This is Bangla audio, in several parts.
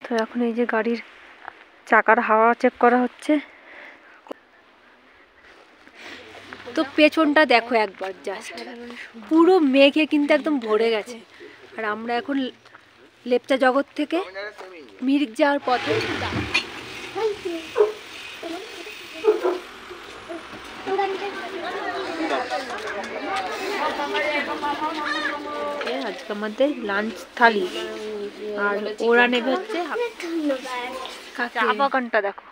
তো এখন এই যে গাড়ির চাকার হাওয়া চেক করা হচ্ছে। তো পেছনটা দেখো একবার, জাস্ট পুরো মেঘে কিন্তু একদম ভরে গেছে। আর আমরা এখন লেপচা জগৎ থেকে মিরিক যাওয়ার পথে। আজকে আমাদের লাঞ্চ থালি, আর ওরা নেবে হচ্ছে চা বাগানটা। দেখো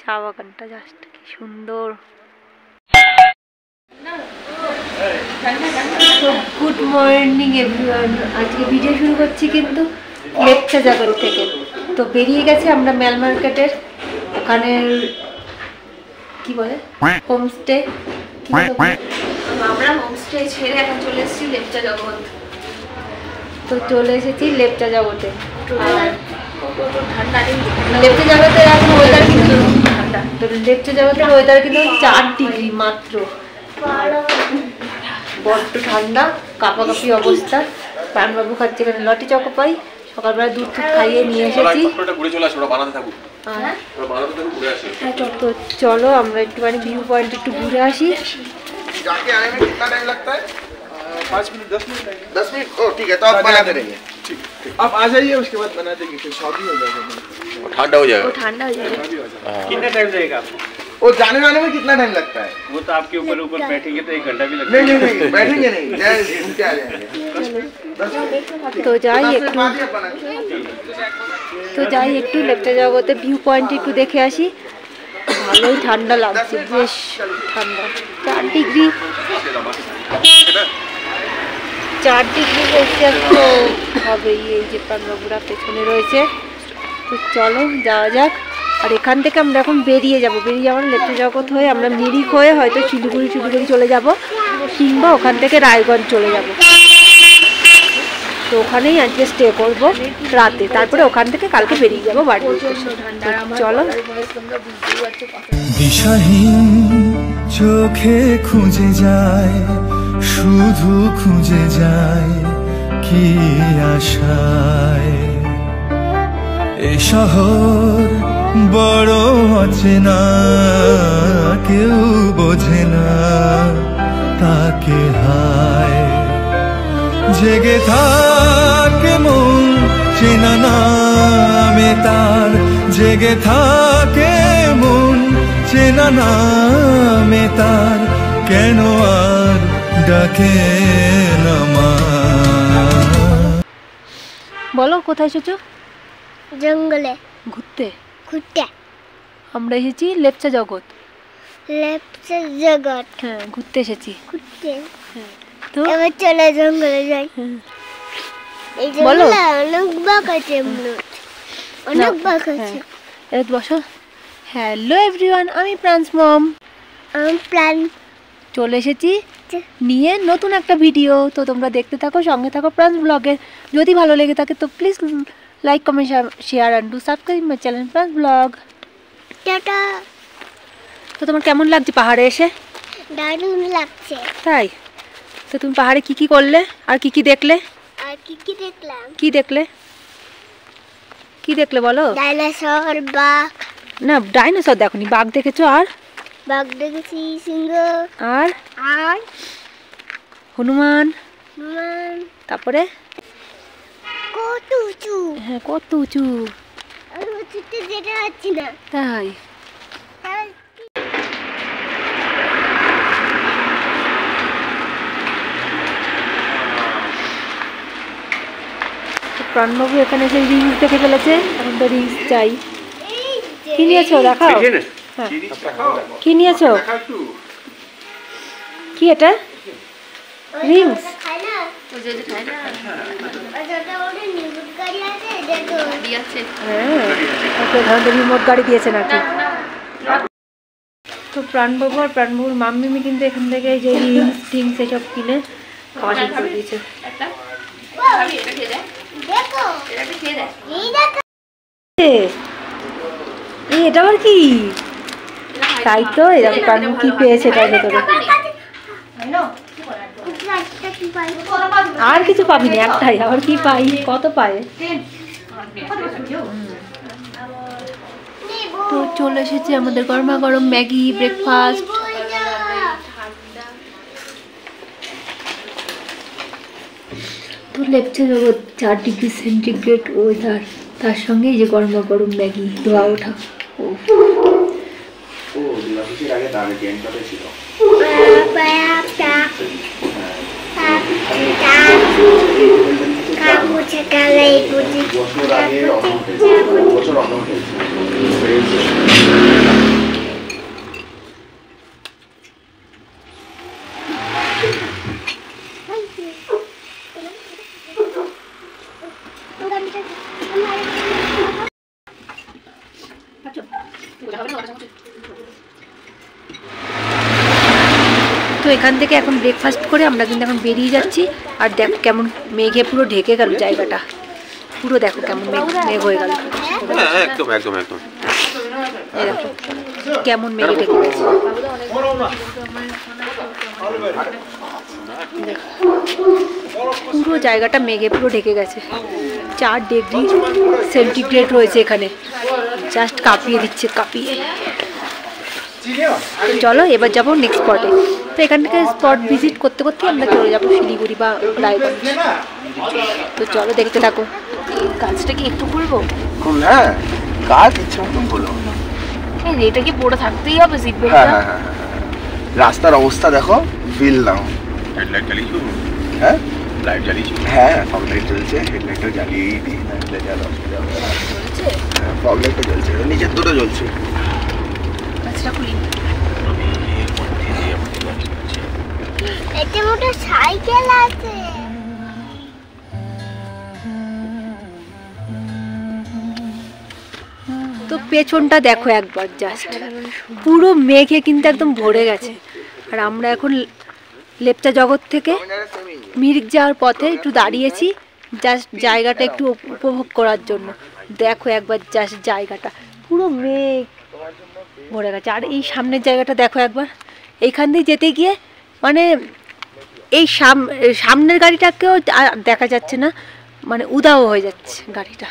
চা বাগানটা জাস্ট কি সুন্দর। Good morning everyone. আজকে ভিডিও শুরু করছি কিন্তু লেপচা জগৎ থেকে। তো বেরিয়ে গেছে আমরা মেল মার্কেটের ওখানে, কি বলে হোমস্টে। আমরা হোমস্টে ছেড়ে এখন চলে এসেছি লেপচা জগৎ। তো চলে এসেছি লেপচা জগতে। আর লেপচা জগতের এখন ওয়েদার কিন্তু ঠান্ডা। তো লেপচা জগতের ওয়েদার কিন্তু 4 ডিগ্রি মাত্র, বড্ড ঠান্ডা, কাঁপাকাঁপি অবস্থা। প্রাণবাবু খাচ্ছে এখানে লটি চকোপাই, সকালবেলা দুধ খাইয়ে নিয়ে এসেছি। তো চলো আমরা একটুখানি ভিউ পয়েন্ট একটু ঘুরে আসি। 5 मिनट 10 मिनट 10 मिनट। ओ ठीक है, तो आप बनाते रहिए। ठीक, आप आ जाइए, उसके बाद बना देंगे, फिर शॉपिंग हो जाएगा, ठंडा हो जाएगा। ठंडा हो जाएगा। कितना टाइम लगेगा आपको? वो जाने वाने में कितना टाइम लगता है? वो तो आपके ऊपर बैठेंगे तो 1 घंटा भी लगेगा। नहीं बैठेंगे नहीं, घूमते आ जाएंगे। तो जाइए একটু লেপচা জগতে ভিউ পয়েন্ট একটু দেখে আসি। ভালোই ঠান্ডা লাগছে, বেশ ঠান্ডা। 4 ডিগ্রি সেলসিয়াস তো হবেই। এই যে প্রাণবাবুরা পেছনে রয়েছে। তো চলো যাওয়া যাক। আর এখান থেকে আমরা এখন বেরিয়ে যাওয়ার লেপচা জগৎ হয়ে আমরা মিরিক হয়ে হয়তো শিলিগুড়ি চলে যাব, কিংবা ওখান থেকে রায়গঞ্জ চলে যাব। তো ওখানেই আজকে স্টে করব রাতে, তারপরে ওখান থেকে কালকে বেরিয়ে যাবো বাড়ি। চলো। দিশাহীন চোখে খুঁজে যায়, শুধু খুঁজে যায় কি আশায়। এ শহর বড় অচেনা, কেউ বোঝে না তাকে হায়। জেগে থাকে মন চেনা নামে তার, জেগে থাকে মন চেনা নামে তার, কেন আর ডাকে না মা। বলো কোথায় এসেছো? জঙ্গলে ঘুরতে। আমরা এসেছি লেপচা জগৎ। হ্যাঁ, ঘুরতে এসেছি। তো এবার চলে জঙ্গলে যাই। এই বলো। অনেক বাঘ আছে, অনেক বাঘ আছে। বসো। হ্যালো এভরিওয়ান, আমি প্রান্স মম। চলে এসেছি নিয়ে নতুন একটা ভিডিও। তো তোমরা দেখতে থাকো, সঙ্গে থাকো প্রান্স ব্লগের। যদি ভালো লেগে থাকে তো please like, comment, share and do subscribe my channel Pran's blog. Tata. তো তোমার কেমন লাগছে পাহাড়ে এসে? দারুণ লাগছে। তাই? তো তুমি পাহাড়ে কি করলে আর কি দেখলে? দেখলাম। কি দেখলে বলো? ডাইনোসর, বাঘ। না, ডাইনোসর দেখোনি, বাঘ দেখেছো। আর বাঘ দেখেছি, সিংহ, আর হনুমান। তারপরে কত উঁচু। হ্যাঁ, কত উঁচু। আমি উঁচুতে যেতে পারছি না। তাই? প্রাণবাবু এখানে এসে রিলস দেখে ফেলেছে, এখন তো রিলস চাই। কি নিয়েছো দেখাও? হ্যাঁ, কি নিয়েছো? কি এটা? রিলস। হ্যাঁ, রিমোট গাড়ি দিয়েছে নাকি? তো প্রাণবাবু আর প্রাণবাবুর মাম্মি কিন্তু এখান থেকে যে রিলস টিংস এসব কিনে খাওয়া শুরু করে দিয়েছে। এটা আবার কি? তাই তো, এরকম প্রাণবাবু কি পেয়েছে তাই ভেতরে। আর কিছু পাবি না, একটাই। আবার কি পাই? কত পায়? তো চলে এসেছে আমাদের গরমা গরম ম্যাগি ব্রেকফাস্ট। তো লেপচা জগৎ 4 ডিগ্রি সেন্টিগ্রেড ওয়েদার, তার সঙ্গে এই যে গরমা গরম ম্যাগি ধোয়া ওঠা। তো এখান থেকে এখন ব্রেকফাস্ট করে আমরা কিন্তু এখন বেরিয়ে যাচ্ছি। আর দেখো কেমন মেঘে পুরো ঢেকে গেল জায়গাটা, পুরো দেখো কেমন মেঘ হয়ে গেল। একদম একদম একদম এই দেখো কেমন মেঘে ঢেকে গেছে। পুরো জায়গাটা মেঘে পুরো ঢেকে গেছে। 4 ডিগ্রি সেন্টিগ্রেড রয়েছে এখানে, জাস্ট কাঁপিয়ে দিচ্ছে, কাঁপিয়ে। চলো এবার যাবো নেক্সট স্পটে। তো এখান থেকে স্পট ভিজিট করতে করতে আমরা চলে যাবো শিলিগুড়ি বা রায়গঞ্জ। তো চলো দেখতে থাকো। গাছটা কি একটু খুলবো? হ্যাঁ, কাজ ইচ্ছা মতন বলো। এটা কি পড়ে থাকতেই হবে সিট বেল্টটা? হ্যাঁ, রাস্তার অবস্থা দেখো, বিল নাও। হেডলাইট জ্বালিয়েছো? হ্যাঁ, লাইট জ্বালিয়েছো? হ্যাঁ, ফগ লাইট জ্বলছে, হেডলাইটটা জ্বালিয়েই দিই, নাহলে জ্বালা অসুবিধা হবে। হ্যাঁ, ফগ লাইটটা জ্বলছে, নিচের দুটো জ্বলছে। গাছটা খুলি। এটা মোটর সাইকেল আছে। তো পেছনটা দেখো একবার, জাস্ট পুরো মেঘে কিন্তু একদম ভরে গেছে। আর আমরা এখন লেপচা জগৎ থেকে মিরিক যাওয়ার পথে একটু দাঁড়িয়েছি, জাস্ট জায়গাটা একটু উপভোগ করার জন্য। দেখো একবার জাস্ট জায়গাটা পুরো মেঘ ভরে গেছে। আর এই সামনের জায়গাটা দেখো একবার, এইখান দিয়ে যেতে গিয়ে মানে এই সামনের গাড়িটাকেও দেখা যাচ্ছে না, মানে উধাও হয়ে যাচ্ছে গাড়িটা।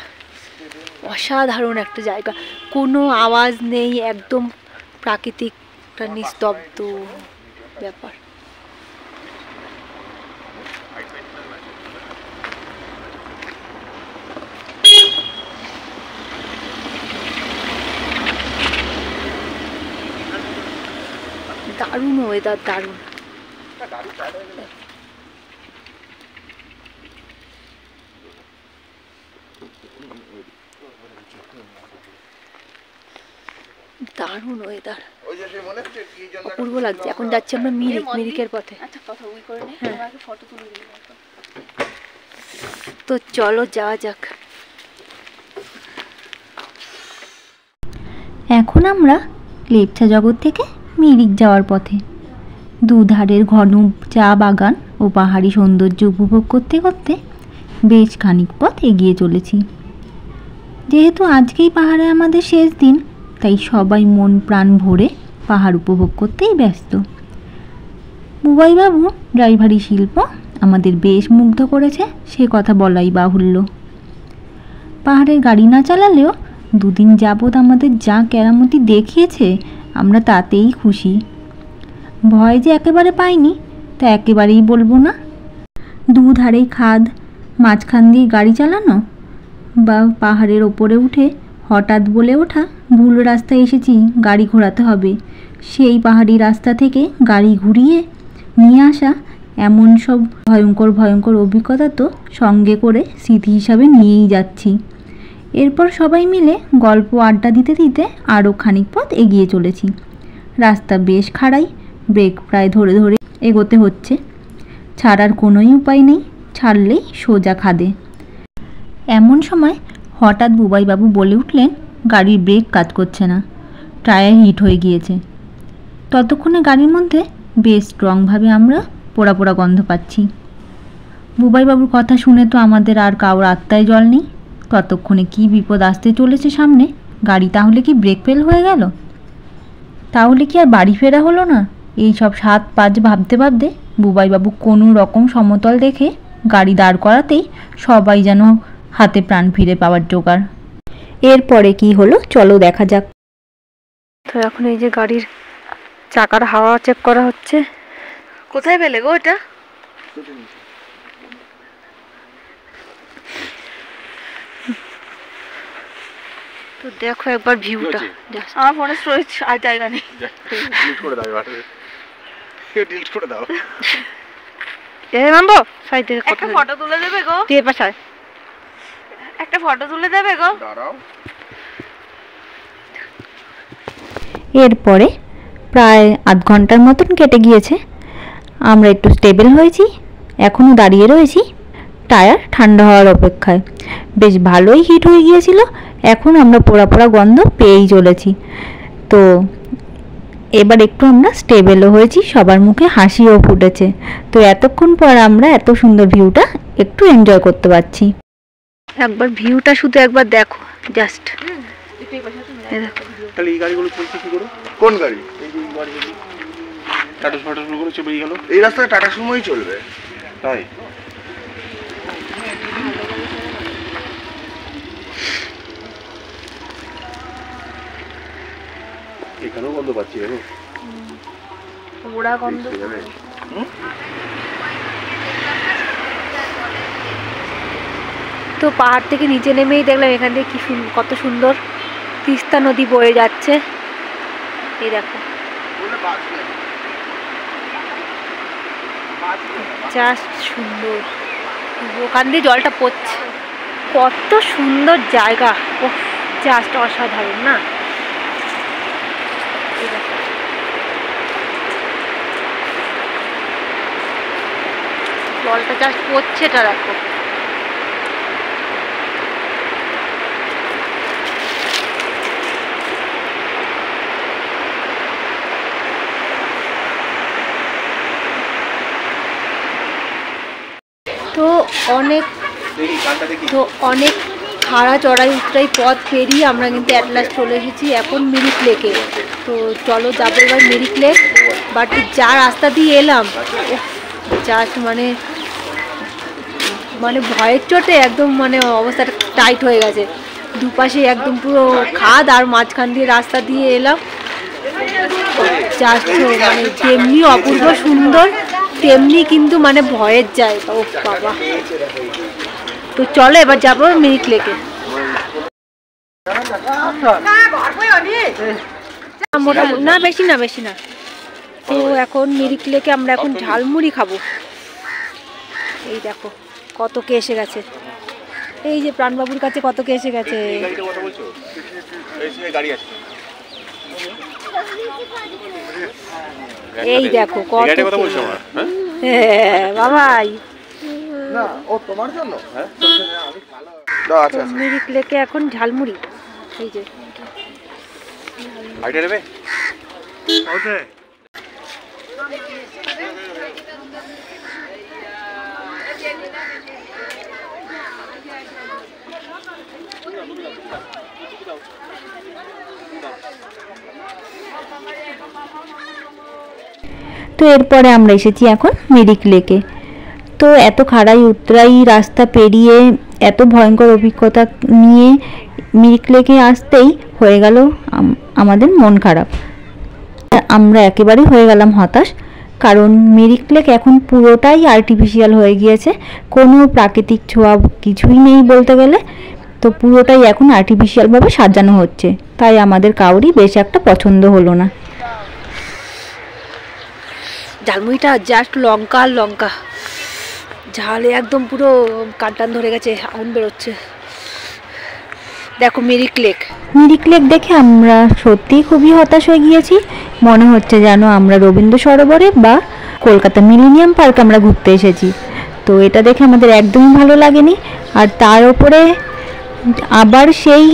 অসাধারণ একটা জায়গা, কোনো আওয়াজ নেই, একদম প্রাকৃতিকটা নিস্তব্ধ ব্যাপার। দারুণ ওয়েদার, দারুণ। দারুণ ওয়েদার, অপূর্ব লাগছে। এখন যাচ্ছি আমরা মিরিকের পথে। তো চলো যাওয়া যাক। এখন আমরা লেপচা জগৎ থেকে মিরিক যাওয়ার পথে। দুধারের ঘন চা বাগান ও পাহাড়ি সৌন্দর্য উপভোগ করতে করতে বেশ খানিক পথ এগিয়ে চলেছি। যেহেতু আজকেই পাহাড়ে আমাদের শেষ দিন, তাই সবাই মন প্রাণ ভরে পাহাড় উপভোগ করতেই ব্যস্ত। বুবাইবাবু ড্রাইভারি শিল্প আমাদের বেশ মুগ্ধ করেছে, সে কথা বলাই বাহুল্য। পাহাড়ের গাড়ি না চালালেও 2 দিন যাবৎ আমাদের যা কেরামতি দেখিয়েছে, আমরা তাতেই খুশি। ভয় যে একেবারে পাইনি তা একেবারেই বলবো না। দুধারেই খাদ, মাঝখান দিয়ে গাড়ি চালানো বা পাহাড়ের ওপরে উঠে হঠাৎ বলে ওঠা ভুল রাস্তায় এসেছি, গাড়ি ঘোরাতে হবে, সেই পাহাড়ি রাস্তা থেকে গাড়ি ঘুরিয়ে নিয়ে আসা, এমন সব ভয়ঙ্কর ভয়ঙ্কর অভিজ্ঞতা তো সঙ্গে করে স্মৃতি হিসাবে নিয়েই যাচ্ছি। এরপর সবাই মিলে গল্প আড্ডা দিতে দিতে আরও খানিক পথ এগিয়ে চলেছি। রাস্তা বেশ খাড়াই, ব্রেক প্রায় ধরে ধরে এগোতে হচ্ছে, ছাড়ার কোনোই উপায় নেই, ছাড়লেই সোজা খাদে। এমন সময় হঠাৎ বুবাইবাবু বলে উঠলেন, গাড়ির ব্রেক কাজ করছে না, টায়ার হিট হয়ে গিয়েছে। ততক্ষণে গাড়ির মধ্যে বেশ স্ট্রংভাবে আমরা পোড়া পোড়া গন্ধ পাচ্ছি। বুবাইবাবুর কথা শুনে তো আমাদের আর কারোর আত্মায় জল নেই। ততক্ষণে কি বিপদ আসতে চলেছে সামনে, গাড়ি তাহলে কি ব্রেক ফেল হয়ে গেল, তাহলে কি আর বাড়ি ফেরা হলো না? এই সব 7-5 ভাবতে ভাবতে বুবাইবাবু কোনো রকম সমতল দেখে গাড়ি দাঁড় করাতেই সবাই যেন হাতে প্রাণ ফিরে পাওয়ার জোগাড়। এরপরে কি হলো চলো দেখা যাক। তো এখন এই যে গাড়ির চাকার হাওয়া চেক করা হচ্ছে। কোথায় পেলে গো এটা? তো দেখো একবার ভিউটা। আমার ফোনে স্টোরেজ আর জায়গা নেই। ডিলিট করে দাও এবার। ডিলিট করে দাও। এ মামবো সাইডে একটা ফটো তুলে দেবে গো? দিয়ে পাশায় একটা ফটো তুলে দেবে গো? দাঁড়াও। এরপরে প্রায় আধ ঘন্টার মতন কেটে গিয়েছে। আমরা একটু স্টেবল হয়েছি, এখনও দাঁড়িয়ে রয়েছি টায়ার ঠান্ডা হওয়ার অপেক্ষায়। বেশ ভালোই হিট হয়ে গিয়েছিল, এখন আমরা পোড়া পোড়া গন্ধ পেয়েই চলেছি। তো এবার একটু আমরা স্টেবলও হয়েছি, সবার মুখে হাসিও ফুটেছে। তো এতক্ষণ পর আমরা এত সুন্দর ভিউটা একটু এনজয় করতে পারছি। একবার ভিউটা শুধু একবার দেখো জাস্ট। তাহলে এই গাড়িগুলো চলছে কি করে? কোন গাড়ি? এই যে গাড়িগুলো টাটা সুমো করে চলে গেল। এই রাস্তায় টাটা সুমোই চলবে তাই? এখানেও গন্ধ পাচ্ছি এখন। ওড়া গন্ধ। তো পাহাড় থেকে নিচে নেমেই দেখলাম এখান থেকে কি কত সুন্দর তিস্তা নদী বয়ে যাচ্ছে। এই দেখো জাস্ট সুন্দর, ওখান দিয়ে জলটা পড়ছে। কত সুন্দর জায়গা, ও জাস্ট অসাধারণ না? জলটা জাস্ট পড়ছে, এটা দেখো। তো অনেক খাড়া চড়াই উতরাই পথ পেরিয়ে আমরা কিন্তু অ্যাট লাস্ট চলে এসেছি এখন মিরিক লেকে। তো চলো যাবো এবার মিরিক লেক। বাট যা রাস্তা দিয়ে এলাম জাস্ট মানে ভয়ের চোটে একদম মানে অবস্থাটা টাইট হয়ে গেছে। দুপাশে একদম পুরো খাদ আর মাঝখান দিয়ে রাস্তা দিয়ে এলাম। জাস্ট মানে যেমনি অপূর্ব সুন্দর তেমনি কিন্তু মানে ভয়ের জায়গা। ও বাবা, তো চলো এবার যাবো মিরিক লেকে। না বেশি না, বেশি না। তো এখন মিরিক লেকে আমরা এখন ঝালমুড়ি খাবো। এই দেখো কত কে এসে গেছে, এই যে প্রাণবাবুর কাছে কত কে এসে গেছে। এই দেখো কত বাবাই মিরিক লেকে এখন ঝালমুড়ি। এই যে তো এরপরে আমরা এসেছি এখন মিরিক লেকে। তো এত খাড়াই উতরাই রাস্তা পেরিয়ে এত ভয়ঙ্কর অভিজ্ঞতা নিয়ে মিরিক লেকে আসতেই হয়ে গেল আমাদের মন খারাপ। আমরা একেবারেই হয়ে গেলাম হতাশ, কারণ মিরিক লেক এখন পুরোটাই আর্টিফিশিয়াল হয়ে গিয়েছে, কোনো প্রাকৃতিক ছোঁয়া কিছুই নেই বলতে গেলে। তো পুরোটাই এখন আর্টিফিশিয়ালভাবে সাজানো হচ্ছে, তাই আমাদের কাউরই বেশ একটা পছন্দ হলো না। ঝালমুড়িটা জাস্ট লঙ্কা আর লঙ্কা ঝালে একদম পুরো কানটান ধরে গেছে, আগুন বেরোচ্ছে। দেখো মিরিক লেক। মিরিক লেক দেখে আমরা সত্যিই খুবই হতাশ হয়ে গিয়েছি। মনে হচ্ছে যেন আমরা রবীন্দ্র সরোবরে বা কলকাতা মিলেনিয়াম পার্ক আমরা ঘুরতে এসেছি। তো এটা দেখে আমাদের একদমই ভালো লাগেনি। আর তার উপরে আবার সেই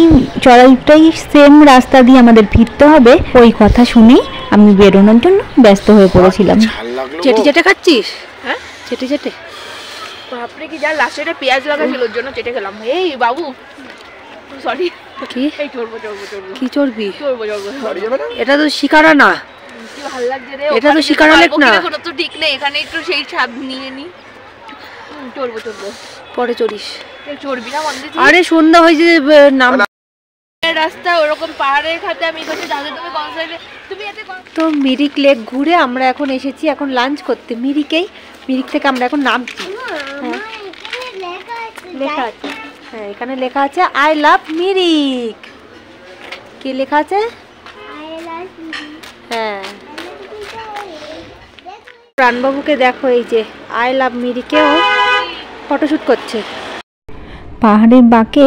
চড়াইটাই সেম রাস্তা দিয়ে আমাদের ফিরতে হবে, ওই কথা শুনেই আমি বেরোনোর জন্য ব্যস্ত হয়ে পড়েছিলাম। চেটে চেটে খাচ্ছিস? হ্যাঁ চেটে চেটে। বাপরে কি যা লাস্টে একটা পেঁয়াজ লাগাছিল ওর জন্য চেটে খেলাম। এই বাবু সরি, কি এই চড়বো চড়বো চড়বো কি চড়বি? চড়বো চড়বো। এটা তো শিকারা না, কি ভালো লাগছে রে। এটা তো শিকারা লেক না। কোনো তো ঠিক নেই, এখানে একটু সেই স্বাদ নিয়ে নি। চড়বো চড়বো, পরে চড়িস। চড়বি না মন্দির আরে সন্ধ্যা হয়েছে, নাম রাস্তা ওরকম পাহাড়ের খাতে আমি বলছি দাদা তুমি কোন সাইডে তুমি এতে তো মিরিক লেক ঘুরে আমরা এখন এসেছি এখন লাঞ্চ করতে মিরিক থেকে আমরা এখন নামছি। হ্যাঁ লেখা আছে, হ্যাঁ এখানে লেখা আছে আই লাভ মিরিক। কি লেখা আছে? হ্যাঁ প্রাণবাবুকে দেখো, এই যে আই লাভ মিরিকেও ফটোশ্যুট করছে। পাহাড়ের বাঁকে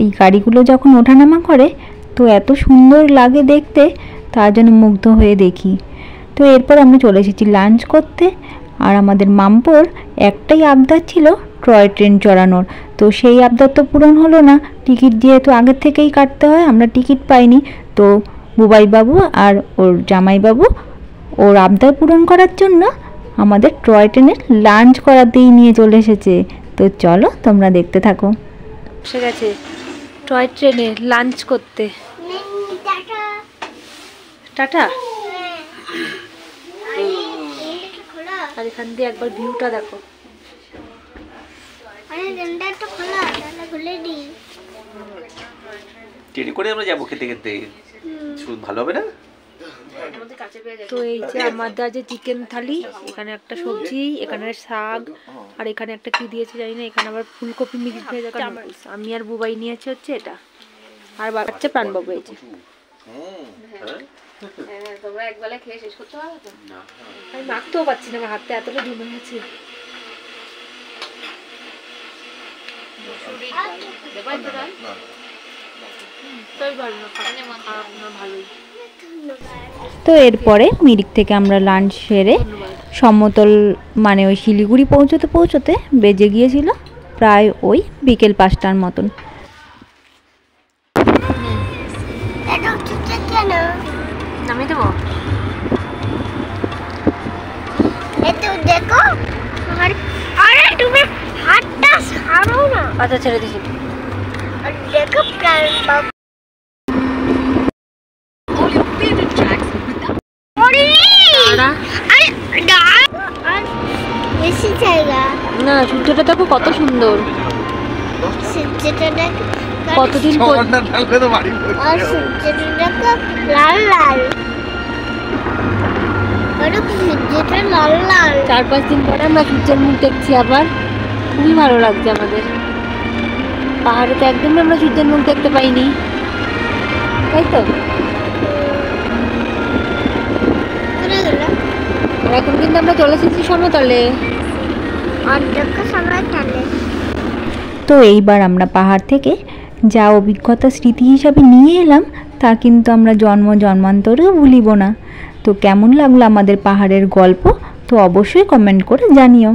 এই গাড়িগুলো যখন ওঠানামা করে তো এত সুন্দর লাগে দেখতে, তার জন্য মুগ্ধ হয়ে দেখি। তো এরপর আমরা চলে এসেছি লাঞ্চ করতে। আর আমাদের মাম্পোর একটাই আবদার ছিল টয় ট্রেন চড়ানোর, তো সেই আবদার তো পূরণ হলো না। টিকিট যেহেতু আগের থেকেই কাটতে হয়, আমরা টিকিট পাইনি। তো বুবাইবাবু আর ওর জামাইবাবু ওর আবদার পূরণ করার জন্য আমাদের টয় ট্রেনের লাঞ্চ করাতেই নিয়ে চলে এসেছে। তো চলো তোমরা দেখতে থাকো। বসে গেছে টয় ট্রেনে লাঞ্চ করতে। টাটা। আর এখান দিয়ে একবার ভিউটা দেখো। ট্রেনে করে আমরা যাবো খেতে খেতে, শুধু ভালো হবে না? তো এই যে আমাদের যে চিকেন থালি, এখানে একটা সবজি, এখানে শাক, আর এখানে একটা কি দিয়েছে জানি না, এখানে আবার ফুলকপি মিক্স ভেজা। আমি আর বুবাই নিয়েছে হচ্ছে এটা, আর বাচ্চা প্রাণবাবু এই যে। তোমরা একবেলা খেয়ে শেষ করতে পারো তো? আমি মাখতেও পারছি না, আমার হাতে এতটা জমে গেছে। ভালোই। তো এরপরে মিরিক থেকে আমরা লাঞ্চ সেরে সমতল মানে ওই শিলিগুড়ি পৌঁছতে বেজে গিয়েছিল প্রায় ওই বিকেল 5টার মতন। নামিয়ে দেবো? দেখো আরে তুমি হাতটা ছাড়ো না। আচ্ছা ছেড়ে দিছি। দেখো প্রাণবাবু বেশি জায়গা না, সূর্যটা দেখো কত সুন্দর, সূর্যটা দেখো কতদিন পর। আর সূর্যটা দেখো লাল লাল, সূর্যটা লাল লাল। 4-5 দিন পরে আমরা সূর্যের মুখ দেখছি আবার, খুবই ভালো লাগছে আমাদের। পাহাড়ে তো একদমই আমরা সূর্যের মুখ দেখতে পাইনি, তাই তো? আর এখন কিন্তু আমরা চলে এসেছি সমতলে। আর দেখো সবাই খেলে। তো এইবার আমরা পাহাড় থেকে যা অভিজ্ঞতা স্মৃতি হিসাবে নিয়ে এলাম তা কিন্তু আমরা জন্মান্তরেও ভুলিব না। তো কেমন লাগলো আমাদের পাহাড়ের গল্প, তো অবশ্যই কমেন্ট করে জানিও।